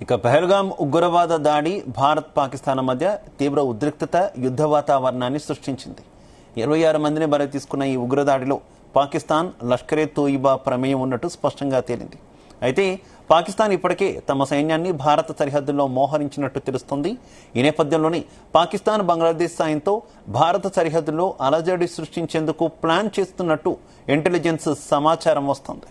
ఇక పహల్గాం ఉగ్రవాద దాడి భారత్ పాకిస్తాన్ మధ్య తీవ్ర ఉద్రిక్తత యుద్ధ వాతావరణాన్ని సృష్టించింది. 26 మందిని బలి తీసుకున్న ఈ ఉగ్రదాడిలో పాకిస్తాన్ లష్కరే తోయిబా ప్రమేయం ఉన్నట్టు స్పష్టంగా తేలింది. అయితే పాకిస్తాన్ ఇప్పటికే తమ సైన్యాన్ని భారత సరిహద్దుల్లో మోహరించినట్టు తెలుస్తోంది. ఈ నేపథ్యంలోనే పాకిస్తాన్ బంగ్లాదేశ్ సాయంతో భారత సరిహద్దుల్లో అలజడి సృష్టించేందుకు ప్లాన్ చేస్తున్నట్టు ఇంటెలిజెన్స్ సమాచారం వస్తోంది.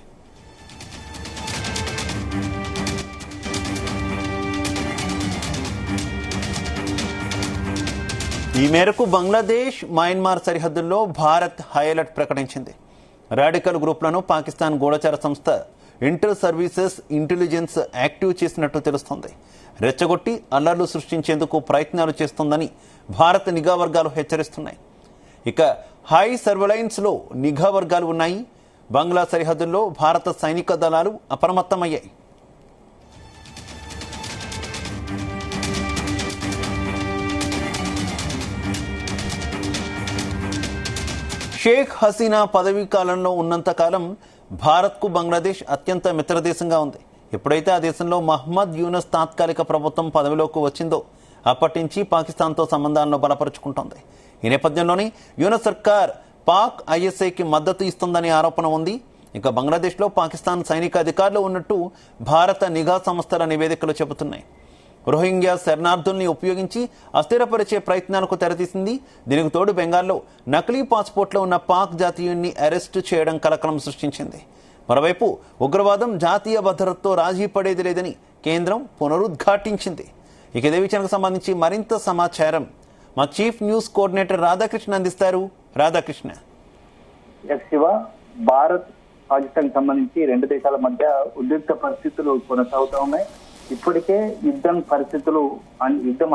ఈ మేరకు బంగ్లాదేశ్ మయన్మార్ సరిహద్దుల్లో భారత్ హై అలర్ట్ ప్రకటించింది. రాడికల్ గ్రూపులను పాకిస్తాన్ గూఢచార సంస్థ ఇంటర్ సర్వీసెస్ ఇంటెలిజెన్స్ యాక్టివ్ చేసినట్టు తెలుస్తోంది. రెచ్చగొట్టి అల్లర్లు సృష్టించేందుకు ప్రయత్నాలు చేస్తోందని భారత నిఘా వర్గాలు హెచ్చరిస్తున్నాయి. ఇక హై సర్వలైన్స్ లో నిఘా వర్గాలు ఉన్నాయి. బంగ్లా సరిహద్దుల్లో భారత సైనిక దళాలు అప్రమత్తమయ్యాయి. షేక్ హసీనా పదవీ కాలంలో ఉన్నంతకాలం భారత్కు బంగ్లాదేశ్ అత్యంత మిత్రదేశంగా ఉంది. ఎప్పుడైతే ఆ దేశంలో మహ్మద్ యూనస్ తాత్కాలిక ప్రభుత్వం పదవిలోకి వచ్చిందో అప్పటి నుంచి పాకిస్తాన్తో సంబంధాలను బలపరుచుకుంటోంది. ఈ నేపథ్యంలోనే యూనస్ సర్కార్ పాక్ ఐఎస్ఐకి మద్దతు ఇస్తుందనే ఆరోపణ ఉంది. ఇక బంగ్లాదేశ్లో పాకిస్తాన్ సైనిక అధికారులు ఉన్నట్టు భారత నిఘా సంస్థల నివేదికలు చెబుతున్నాయి. రోహింగ్యా శరణార్థుల్ని ఉపయోగించి అస్థిరపరిచే ప్రయత్నాలకు తెరతీసింది. దీనికి తోడు బెంగాల్లో నకిలీ పాస్పోర్ట్లో ఉన్న పాక్ జాతీయున్ని అరెస్టు చేయడం కలకలం సృష్టించింది. మరోవైపు ఉగ్రవాదం జాతీయ భద్రతతో రాజీ పడేది లేదని కేంద్రం పునరుద్ఘాటించింది. ఇక ఇదే విషయానికి సంబంధించి మరింత సమాచారం మా చీఫ్ న్యూస్ కోఆర్డినేటర్ రాధాకృష్ణ అందిస్తారు. రాధాకృష్ణ. శివ, భారత్ పాకిస్తాన్ సంబంధించి రెండు దేశాల మధ్య ఉద్రిక్త పరిస్థితులు కొనసాగుతూ ఉన్నాయి. ఇప్పటికే యుద్ధం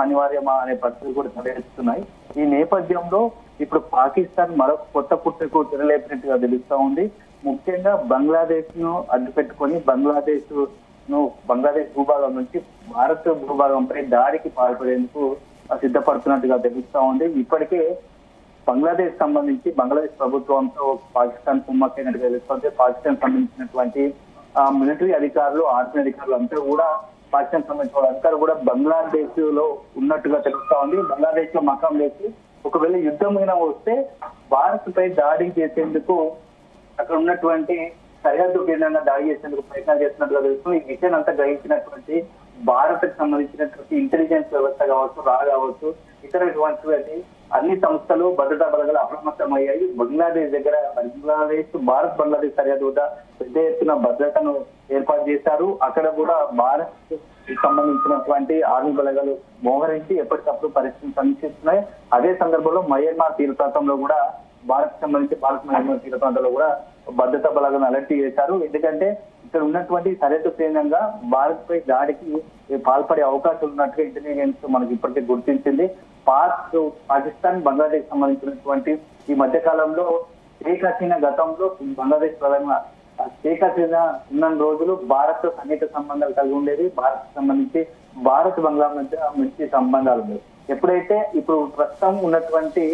అనివార్యమా అనే పరిస్థితులు కూడా తలెత్తుతున్నాయి. ఈ నేపథ్యంలో ఇప్పుడు పాకిస్తాన్ మరొక కొత్త కుట్రకు తెరలేపినట్టుగా తెలుస్తా ఉంది. ముఖ్యంగా బంగ్లాదేశ్ ను అడ్డుపెట్టుకొని బంగ్లాదేశ్ భూభాగం నుంచి భారత్ భూభాగంపై దాడికి పాల్పడేందుకు సిద్ధపడుతున్నట్టుగా తెలుస్తా ఉంది. ఇప్పటికే బంగ్లాదేశ్ సంబంధించి బంగ్లాదేశ్ ప్రభుత్వంతో పాకిస్తాన్ కుమ్మక్కైనట్టుగా తెలుస్తుంది. పాకిస్తాన్ సంబంధించినటువంటి మిలిటరీ అధికారులు, ఆర్మీ అధికారులు అంతా కూడా పాకిస్తాన్ సంబంధించిన వాళ్ళందరూ కూడా బంగ్లాదేశ్ లో ఉన్నట్టుగా తెలుస్తా ఉంది. బంగ్లాదేశ్ లో మకాం వేసి ఒకవేళ యుద్ధం మీద వస్తే భారత్ పై దాడి చేసేందుకు అక్కడ ఉన్నటువంటి సరిహద్దు కేంద్రంగా దాడి చేసేందుకు ప్రయత్నాలు చేస్తున్నట్టుగా తెలుస్తుంది. ఈ విషయాన్ని అంతా గ్రహించినటువంటి భారత్ కు సంబంధించినటువంటి ఇంటెలిజెన్స్ వ్యవస్థ కావచ్చు, కావచ్చు, ఇతరటువంటి అన్ని సంస్థలు భద్రతా బలగాలు అప్రమత్తమయ్యాయి. భారత్ బంగ్లాదేశ్ సరిహద్దు వద్ద పెద్ద ఎత్తున భద్రతను ఏర్పాటు చేశారు. అక్కడ కూడా భారత్ సంబంధించినటువంటి ఆర్మీ బలగాలు మోహరించి ఎప్పటికప్పుడు పరిస్థితిని సమీక్షిస్తున్నాయి. అదే సందర్భంలో మయన్మార్ తీర ప్రాంతంలో కూడా భారత్ సంబంధించి మయన్మార్ తీర ప్రాంతంలో కూడా భద్రతా బలగాలను అలర్ట్ చేశారు. ఎందుకంటే ఇక్కడ ఉన్నటువంటి సరిహద్దు కేంద్రంగా భారత్ పై దాడికి పాల్పడే అవకాశం ఉన్నట్టుగా ఇంటెలిజెన్స్ మనకి ఇప్పటికే గుర్తించింది. పాకిస్తాన్ బంగ్లాదేశ్ సంబంధించినటువంటి ఈ మధ్య కాలంలో షేక్ హసీనా గతంలో బంగ్లాదేశ్ ప్రధాని షేక్ హసీనా ఉన్న రోజులు భారత్ సన్నిహిత సంబంధాలు కలిగి ఉండేది. భారత్ సంబంధించి బంగ్లా మధ్య మంచి సంబంధాలు ఉండేవి. ఎప్పుడైతే ఇప్పుడు ప్రస్తుతం ఉన్నటువంటి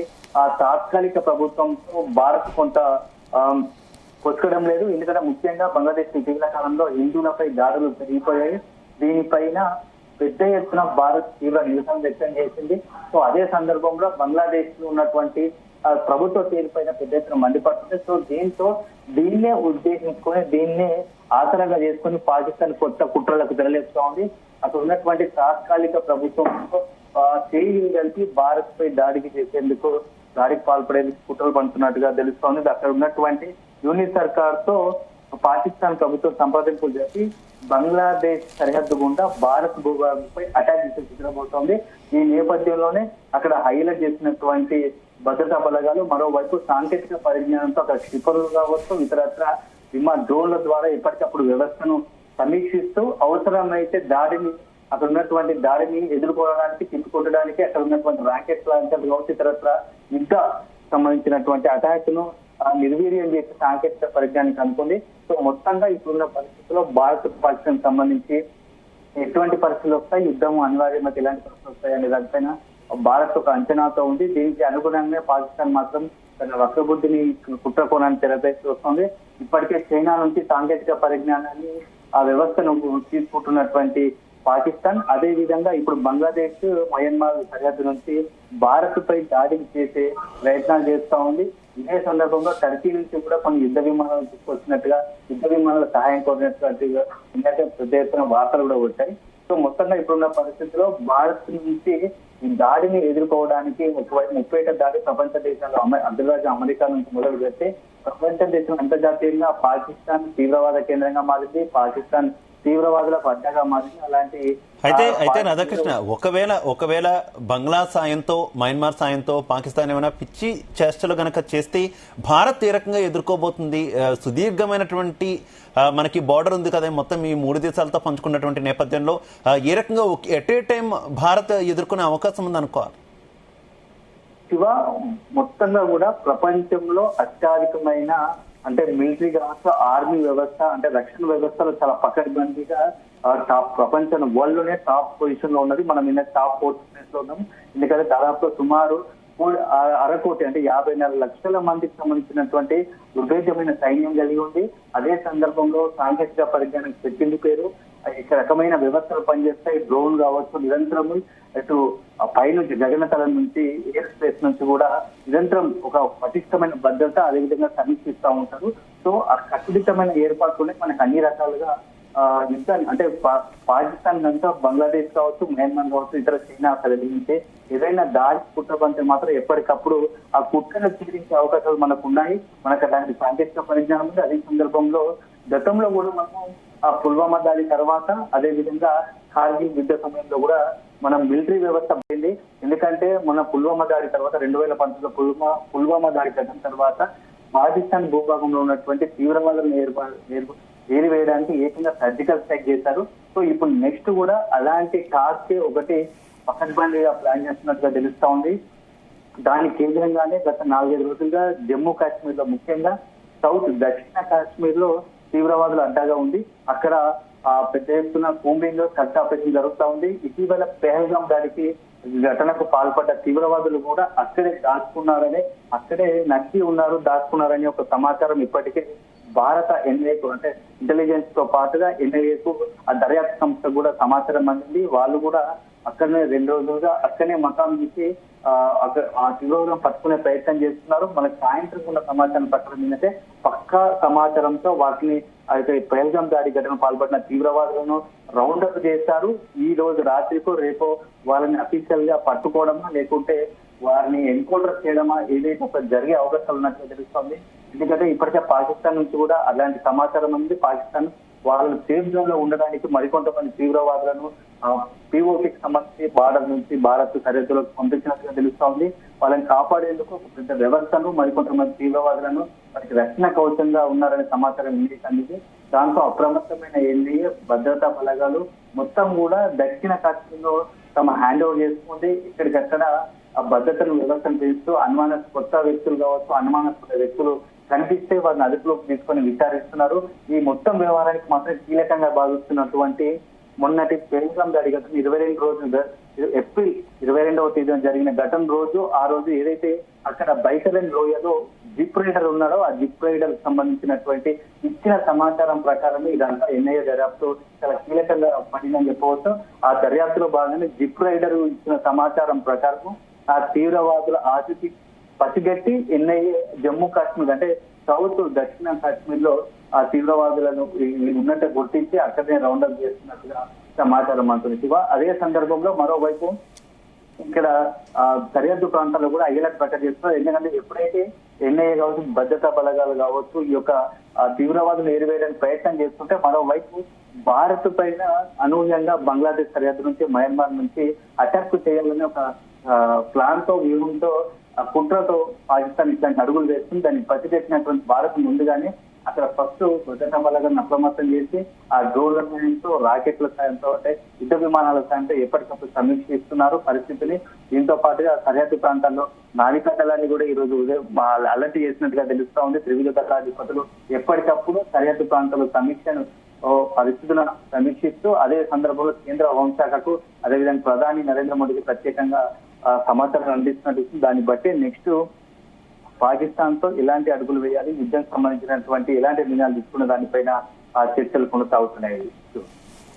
ఆ తాత్కాలిక ప్రభుత్వంతో భారత్ కొంత పొచ్చడం లేదు. ఎందుకంటే ముఖ్యంగా బంగ్లాదేశ్ ఇటీవల కాలంలో హిందువులపై దాడులు పెరిగిపోయాయి. దీనిపైన పెద్ద ఎత్తున భారత్ తీవ్ర నిరసన వ్యక్తం చేసింది. సో అదే సందర్భంలో బంగ్లాదేశ్ లో ఉన్నటువంటి ప్రభుత్వ తీరుపైన పెద్ద ఎత్తున మండిపడుతుంది. సో దీన్నే ఉద్దేశించుకొని దీన్నే ఆసరాగా చేసుకుని పాకిస్తాన్ కొత్త కుట్రలకు తెరలేపుతా ఉంది. అక్కడ ఉన్నటువంటి తాత్కాలిక ప్రభుత్వంతో చేయి కలిపి భారత్ పై దాడికి పాల్పడేందుకు కుట్రలు పండుతున్నట్టుగా తెలుస్తోంది. అక్కడ ఉన్నటువంటి యూనిట్ సర్కార్ తో పాకిస్తాన్ ప్రభుత్వం సంప్రదింపులు చేసి బంగ్లాదేశ్ సరిహద్దు గుండా భారత్ భూభాగంపై అటాక్ చేసే సిద్ధమవుతోంది. ఈ నేపథ్యంలోనే అక్కడ హైలైట్ చేసినటువంటి భద్రతా బలగాలు మరోవైపు సాంకేతిక పరిజ్ఞానంతో అక్కడ క్షిపరులు కావచ్చు, ఇతరత్ర డ్రోన్ల ద్వారా ఎప్పటికప్పుడు వ్యవస్థను సమీక్షిస్తూ అవసరమైతే అక్కడ ఉన్నటువంటి దాడిని ఎదుర్కోవడానికి, తిప్పుకొట్టడానికి అక్కడ ఉన్నటువంటి రాకెట్ లాంచర్లు కావచ్చు, ఇతరత్ర యుద్ధ సంబంధించినటువంటి అటాక్ ను నిర్వీర్యం చేసే సాంకేతిక పరిజ్ఞానం కనుక్కుంది. సో మొత్తంగా ఇప్పుడున్న పరిస్థితుల్లో భారత్ పాకిస్తాన్ సంబంధించి ఎటువంటి పరిస్థితులు వస్తాయి, యుద్ధం అనివార్యమైతే ఎలాంటి పరిస్థితులు వస్తాయి అనే దానిపైన భారత్ ఒక అంచనాతో ఉంది. దీనికి అనుగుణంగా పాకిస్తాన్ మాత్రం తన వక్రబుద్ధిని కుట్రకోణాన్ని తెరపేసి వస్తుంది. ఇప్పటికే చైనా నుంచి సాంకేతిక పరిజ్ఞానాన్ని ఆ వ్యవస్థను తీసుకుంటున్నటువంటి పాకిస్తాన్. అదే విధంగా ఇప్పుడు బంగ్లాదేశ్ మయన్మార్ సరిహద్దు నుంచి భారత్ పై దాడికి చేసే ప్రయత్నాలు చేస్తా ఉంది. ఇదే సందర్భంగా టర్కీ నుంచి కూడా కొన్ని యుద్ధ విమానాలు తీసుకొచ్చినట్టుగా, యుద్ధ విమానాల సహాయం కోరినట్టుగా ఎందుకంటే పెద్ద ఎత్తున వార్తలు కూడా వచ్చాయి. సో మొత్తంగా ఇప్పుడున్న పరిస్థితిలో భారత్ నుంచి ఈ దాడిని ఎదుర్కోవడానికి ఒకవైపు ముప్పేట దాడి ప్రపంచ దేశాల్లో అంతర్రాజ్య అమెరికా నుంచి మొదలు పెడితే ప్రపంచ దేశం అంతర్జాతీయంగా పాకిస్తాన్ తీవ్రవాద కేంద్రంగా మారింది, పాకిస్తాన్ తీవ్రవాదులకు అడ్డగా మారింది. అలాంటి అయితే రాధాకృష్ణ, ఒకవేళ బంగ్లా సాయంతో, మయన్మార్ సాయంతో పాకిస్తాన్ ఏమైనా పిచ్చి చేష్టలు గనక చేస్తే భారత్ ఏ రకంగా ఎదుర్కోబోతుంది? సుదీర్ఘమైనటువంటి మనకి బార్డర్ ఉంది కదా మొత్తం ఈ 3 దేశాలతో పంచుకున్నటువంటి నేపథ్యంలో ఏ రకంగా ఎట్ ఏ టైం భారత్ ఎదుర్కొనే అవకాశం ఉంది అనుకోవాలి? శివ, మొత్తంగా కూడా ప్రపంచంలో అత్యధికమైన అంటే మిలిటరీ కావచ్చు, ఆర్మీ వ్యవస్థ అంటే రక్షణ వ్యవస్థలో చాలా పకడ్బందీగా టాప్ ప్రపంచం వరల్డ్ లోనే టాప్ పొజిషన్ లో ఉన్నది. మనం నిన్న టాప్ 4th ప్లేస్ లో ఉన్నాం. ఎందుకంటే దాదాపు సుమారు 1.5 కోటి అంటే 54 లక్షల మందికి సంబంధించినటువంటి విభేద్యమైన సైన్యం కలిగి ఉంది. అదే సందర్భంలో సాంకేతిక పరిజ్ఞానం పెట్టింది పేరు. ఇక రకమైన వ్యవస్థలు పనిచేస్తాయి. డ్రోన్ కావచ్చు, నిరంతరం ఇటు పైనుంచి గగనతలం నుంచి ఎయిర్ స్పేస్ నుంచి కూడా నిరంతరం ఒక పటిష్టమైన భద్రత అదేవిధంగా సమీక్షిస్తూ ఉంటారు. సో ఆ కట్టుదిట్టమైన ఏర్పాట్లోనే మనకు అన్ని రకాలుగా యుద్ధాన్ని అంటే పాకిస్తాన్ అంతా బంగ్లాదేశ్ కావచ్చు, మయన్మార్ కావచ్చు, ఇతర చైనా కలిగించే ఏదైనా దాడి కుట్రబంటే మాత్రం ఎప్పటికప్పుడు ఆ కుట్రను తీరించే అవకాశాలు మనకు ఉన్నాయి. మనకు అలాంటి సాంకేతిక పరిజ్ఞానం ఉంది. అదే సందర్భంలో గతంలో కూడా మనము ఆ పుల్వామా దాడి తర్వాత అదే విధంగా కార్గిల్ యుద్ధ సమయంలో కూడా మనం మిలిటరీ వ్యవస్థ పోయింది. ఎందుకంటే మన పుల్వామా దాడి తర్వాత 2019లో పుల్వామా దాడి జరిగిన తర్వాత పాకిస్తాన్ భూభాగంలో ఉన్నటువంటి తీవ్రవాదులను ఏరివేయడానికి ఏకంగా సర్జికల్ స్ట్రైక్ చేశారు. సో ఇప్పుడు నెక్స్ట్ కూడా అలాంటి టాస్క్ ఒకటి పకడ్బందీగా ప్లాన్ చేస్తున్నట్టుగా తెలుస్తా ఉంది. దాని కేంద్రంగానే గత 4-5 రోజులుగా జమ్మూ కాశ్మీర్ లో, ముఖ్యంగా దక్షిణ కాశ్మీర్ లో తీవ్రవాదులు అడ్డాగా ఉంది. అక్కడ పెద్ద ఎత్తున కూంబింగ్ సర్చ్ ఆపరేషన్ జరుగుతా ఉంది. ఇటీవల పెహల్గాం దాడికి ఘటనకు పాల్పడ్డ తీవ్రవాదులు కూడా అక్కడే దాచుకున్నారని, అక్కడే నక్కి ఉన్నారు, దాచుకున్నారని ఒక సమాచారం ఇప్పటికే భారత ఎన్ఐఏకు అంటే ఇంటెలిజెన్స్ తో పాటుగా ఎన్ఐఏకు ఆ దర్యాప్తు సంస్థ కూడా సమాచారం అందింది. వాళ్ళు కూడా అక్కడనే 2 రోజులుగా అక్కడనే మకాం చేసి ఆ తీవ్రవాదం పట్టుకునే ప్రయత్నం చేస్తున్నారు. మనకు సాయంత్రం ఉన్న సమాచారం ప్రకారం ఏంటంటే పక్కా సమాచారంతో వాటిని అయితే పెహల్గాం దాడి ఘటన పాల్పడిన తీవ్రవాదులను రౌండప్ చేశారు. ఈ రోజు రాత్రికో రేపో వాళ్ళని అఫీషియల్ గా పట్టుకోవడమా లేకుంటే వారిని ఎన్కౌంటర్ చేయడమా ఏదైతే ఒక జరిగే అవకాశాలు ఉన్నట్లు తెలుస్తోంది. ఎందుకంటే ఇప్పటికే పాకిస్తాన్ నుంచి కూడా అలాంటి సమాచారం ఉంది. పాకిస్తాన్ వాళ్ళు సేఫ్ జోన్ లో ఉండడానికి మరికొంతమంది తీవ్రవాదులను పిఓకేకి సంబంధించి బార్డర్ నుంచి భారత్ సరిహద్దులకు పంపించినట్టుగా తెలుస్తోంది. వాళ్ళని కాపాడేందుకు ఒక పెద్ద వ్యవస్థను మరికొంతమంది తీవ్రవాదులను వారికి రక్షణ కవచంగా ఉన్నారనే సమాచారం అందింది. దాంతో అప్రమత్తమైన ఎన్డీఏ భద్రతా బలగాలు మొత్తం కూడా దక్షిణ కాశ్మీర్ లో తమ హ్యాండ్ ఓవర్ చేసుకుంది. ఇక్కడికక్కడ ఆ భద్రతను వ్యవస్థను చేస్తూ కొత్త వ్యక్తులు కావచ్చు, అనుమానాస్పద వ్యక్తులు కనిపిస్తే వారిని అదుపులోకి తీసుకొని విచారిస్తున్నారు. ఈ మొత్తం వ్యవహారానికి మాత్రం కీలకంగా భావిస్తున్నటువంటి మొన్నటి పెహల్గాం దాడి ఘటన 22 రోజులు ఏప్రిల్ 22వ తేదీన జరిగిన ఘటన రోజు, ఆ రోజు ఏదైతే అక్కడ బైటరన్ లోయలో జిప్ రైడర్ ఉన్నాడో ఆ జిప్ రైడర్ సంబంధించినటువంటి ఇచ్చిన సమాచారం ప్రకారం ఇదంతా ఎన్ఐఏ దర్యాప్తు చాలా కీలకంగా పడిందని చెప్పవచ్చు. ఆ దర్యాప్తులో భాగంగానే జిప్ రైడర్ ఇచ్చిన సమాచారం ప్రకారం ఆ తీవ్రవాదుల ఆచూకీ పసిగట్టి ఎన్ఐఏ జమ్మూ కాశ్మీర్ అంటే దక్షిణ కాశ్మీర్ లో ఆ తీవ్రవాదులను ఉన్నట్టు గుర్తించి అక్కడనే రౌండప్ చేస్తున్నట్టుగా సమాచారం అంటుంది శివ. అదే సందర్భంలో మరోవైపు ఇక్కడ సరిహద్దు ప్రాంతాల్లో కూడా ఐలర్ట్ ప్రకటన చేస్తున్నారు. ఎందుకంటే ఎప్పుడైతే ఎన్ఐఏ కావచ్చు, భద్రతా బలగాలు కావచ్చు ఈ యొక్క తీవ్రవాదులు ఏరివేయడానికి ప్రయత్నం చేస్తుంటే మరోవైపు భారత్ పైన అనూహ్యంగా బంగ్లాదేశ్ సరిహద్దు నుంచి, మయన్మార్ నుంచి అటాక్ చేయాలని ఒక ప్లాన్ తో, వ్యూహంతో, కుట్రతో పాకిస్తాన్ ఇట్లాంటి అడుగులు వేస్తుంది. దాన్ని పసిగట్టినటువంటి భారత్ ముందుగానే అక్కడ ఫస్ట్ భద్రతా బలగాలను అప్రమత్తం చేసి ఆ డ్రోన్ల సాయంతో, రాకెట్ల సాయంతో, అంటే యుద్ధ విమానాల సాయంతో ఎప్పటికప్పుడు సమీక్షిస్తున్నారు పరిస్థితిని. దీంతో పాటుగా సరిహద్దు ప్రాంతాల్లో నావికా దళాన్ని కూడా ఈ రోజు ఉదయం అలర్ట్ చేసినట్టుగా తెలుస్తా ఉంది. త్రివిధ దళాధిపతులు ఎప్పటికప్పుడు సరిహద్దు ప్రాంతాల్లో సమీక్షను పరిస్థితులను సమీక్షిస్తూ అదే సందర్భంలో కేంద్ర హోంశాఖకు అదేవిధంగా ప్రధాని నరేంద్ర మోడీకి ప్రత్యేకంగా సమాచారం అందిస్తున్నట్టు. దాన్ని బట్టి నెక్స్ట్ పాకిస్తాన్ తో ఎలాంటి అడుగులు వేయాలి, యుద్ధం సంబంధించినటువంటి ఎలాంటి నిర్ణయాలు తీసుకున్న దానిపైన చర్చలు కొనసాగుతున్నాయి.